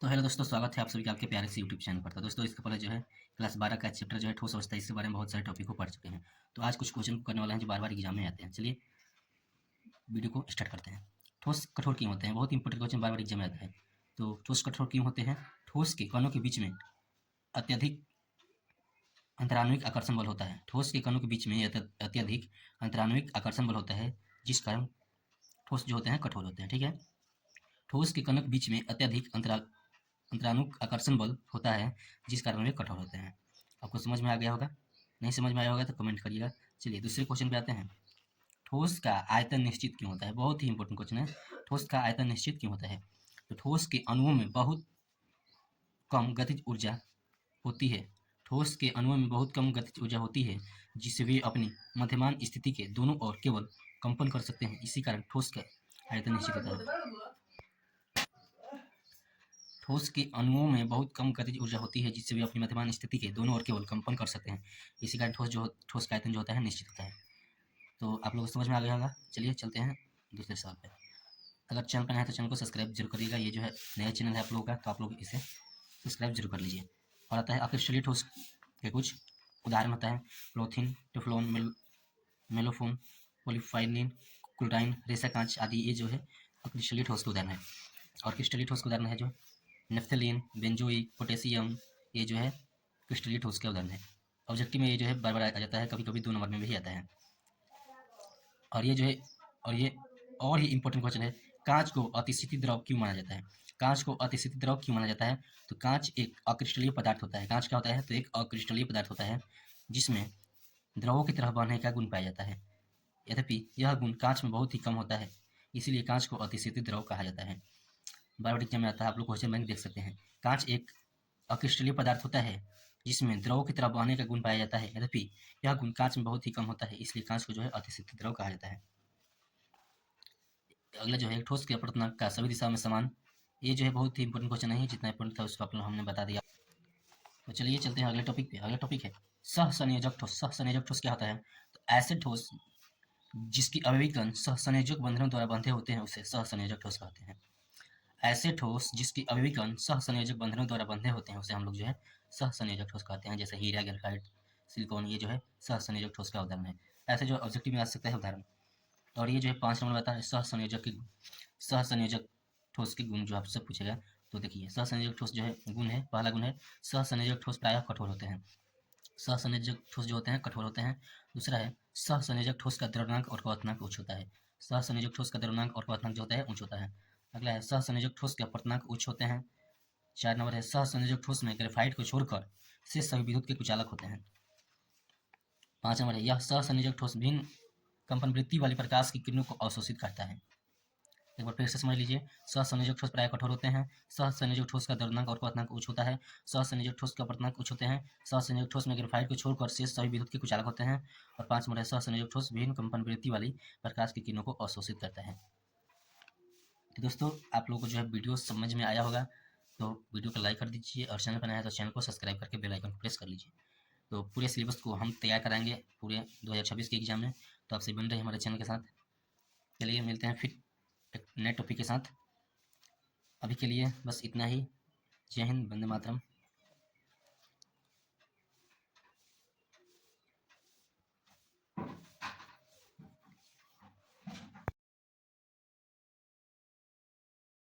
तो हेलो दोस्तों, स्वागत है आप सभी का आपके प्यारे से यूट्यूब चैनल पर। तो दोस्तों, इसके पहले जो है क्लास 12 का चैप्टर जो है ठोस अवस्था, इसके बारे में बहुत सारे टॉपिक को पढ़ चुके हैं। तो आज कुछ क्वेश्चन करने वाले हैं जो बार बार एग्जाम में आते हैं। चलिए वीडियो को स्टार्ट करते हैं। ठोस कठोर क्यों होते हैं? बहुत इंपॉर्टेंट क्वेश्चन बार बार एग्जाम में आता है। तो ठोस कठोर क्यों होते हैं? ठोस के कणों के बीच में अत्यधिक अंतराण्विक आकर्षण बल होता है। ठोस के कणों के बीच में अत्यधिक अंतराण्विक आकर्षण बल होता है, जिस कारण ठोस जो होते हैं कठोर होते हैं। ठीक है, ठोस के कणों के बीच में अत्यधिक अंतरानुक आकर्षण बल होता है, जिस कारण वे कठोर होते हैं। आपको समझ में आ गया होगा? नहीं समझ में आया होगा तो कमेंट करिएगा। चलिए दूसरे क्वेश्चन पे आते हैं। ठोस का आयतन निश्चित क्यों होता है? बहुत ही इंपॉर्टेंट क्वेश्चन है। ठोस का आयतन निश्चित क्यों होता है? तो ठोस के अणुओं में बहुत कम गतिज ऊर्जा होती है। ठोस के अणुओं में बहुत कम गतिज ऊर्जा होती है, जिससे वे अपनी मध्यमान स्थिति के दोनों ओर केवल कंपन कर सकते हैं। इसी कारण ठोस का आयतन निश्चित होता है। ठोस के अणुओं में बहुत कम गतिज ऊर्जा होती है, जिससे वे अपनी मध्यमान स्थिति के दोनों ओर केवल कंपन कर सकते हैं। इसी कारण ठोस का आयतन जो होता है निश्चित होता है। तो आप लोगों को समझ में आ गया होगा। चलिए चलते हैं दूसरे सवाल पे। अगर चैनल पर नया है तो चैनल को सब्सक्राइब जरूर करिएगा। ये जो है नया चैनल है आप लोगों का, तो आप लोग इसे सब्सक्राइब जरूर कर लीजिए। और आता है अक्रिस्टलीय ठोस के कुछ उदाहरण होता है। क्लोथिन, टेफ्लॉन, मेलोफोन, पॉलीफाइलिन, क्लोराइन, रेसा कांच आदि ये जो है अक्रिस्टलीय ठोस के उदाहरण है। और क्रिस्टलीय ठोस के उदाहरण है जो नेफ्थलीन, बेंजोइक, पोटेशियम, ये जो है क्रिस्टलीय ठोस का उदाहरण है। ऑब्जेक्टिव में ये जो है बार बार आ जाता है, कभी कभी 2 नंबर में भी आता है। और ये जो है और ही इंपॉर्टेंट क्वेश्चन है, कांच को अतिशीत द्रव क्यों माना जाता है? कांच को अतिशीत द्रव क्यों माना जाता है? तो कांच एक अक्रिस्टलीय पदार्थ होता है। कांच क्या होता है? तो एक अक्रिस्टलीय पदार्थ होता है, जिसमें द्रवों की तरह बहने का गुण पाया जाता है। यद्यपि यह गुण कांच में बहुत ही कम होता है, इसीलिए कांच को अतिशीत द्रव कहा जाता है। बार बार एग्जाम में आता है, आप लोग क्वेश्चन बैंक देख सकते हैं। कांच एक अक्रिस्टलीय पदार्थ होता है, जिसमें द्रव की तरह बहने का गुण पाया जाता है। यद्यपि यह गुण कांच में बहुत ही कम होता है, इसलिए कांच को जो है अतिशीत द्रव कहा जाता है। अगला जो है ठोस के अपवर्तनांक का सभी दिशाओं में समान। ये जो है बहुत ही इंपॉर्टेंट क्वेश्चन है, जितना इंपॉर्टेंट था उसको आप लोग हमने बता दिया। तो चलिए चलते हैं अगले टॉपिक पे। अगला टॉपिक है सहसंयोजक ठोस। सहसंयोजक ठोस क्या होता है? तो ऐसे ठोस जिसकी आवयविक कण सहसंयोजक बंधनों द्वारा बंधे होते हैं, उसे सहसंयोजक ठोस कहते हैं। ऐसे ठोस जिसकी आवयविक कण सहसंयोजक बंधनों द्वारा बंधे होते हैं, उसे हम लोग जो है सहसंयोजक ठोस कहते हैं। जैसे हीरा, ग्रेफाइट, सिलिकॉन, ये जो है सहसंयोजक ठोस का उदाहरण है। ऐसे जो ऑब्जेक्टिव में आ सकता है उदाहरण। और ये जो है 5 नंबर आता है सहसंयोजक ठोस के गुण जो आपसे पूछेगा। तो देखिए सहसंयोजक ठोस जो है गुण है, पहला गुण है सहसंयोजक ठोस प्रायः कठोर होते हैं। सहसंयोजक ठोस जो होते हैं कठोर होते हैं। दूसरा है सहसंयोजक ठोस का द्रव्यनांक और क्वथनांक उच्च होता है। सहसंयोजक ठोस का द्रव्यनांक और क्वथनांक जो होता है उच्च होता है। अगला है सहसंयोजक ठोस के अपवर्तनांक उच्च होते हैं। 4 नंबर है सहसंयोजक ठोस में ग्रेफाइट को छोड़कर शेष सभी विद्युत के कुचालक होते हैं। 5 नंबर है यह सहसंयोजक ठोस भिन्न कंपनवृत्ति वाली प्रकाश की किरणों को अवशोषित करता है। एक बार फिर से समझ लीजिए, सहसंयोजक ठोस प्रायः कठोर होते हैं। सहसंयोजक ठोस का द्रव्यनांक और क्वथनांक उच्च होता है। सहसंयोजक ठोस का अपवर्तनांक उच्च होते हैं। सहसंयोजक ठोस में ग्रेफाइट को छोड़कर शेष सभी विद्युत के कुचालक होते हैं। और 5 नंबर है सहसंयोजक ठोस विभिन्न कंपनवृत्ति वाली प्रकाश की किरणों को अवशोषित करता है। तो दोस्तों, आप लोगों को जो है वीडियो समझ में आया होगा, तो वीडियो को लाइक कर दीजिए और चैनल पर नया है तो चैनल को सब्सक्राइब करके बेल आइकन को प्रेस कर लीजिए। तो पूरे सिलेबस को हम तैयार कराएंगे पूरे 2026 के एग्जाम में, तो आपसे बन रहे हमारे चैनल के साथ। चलिए मिलते हैं फिर एक नए टॉपिक के साथ। अभी के लिए बस इतना ही। जय हिंद, वंदे मातरम।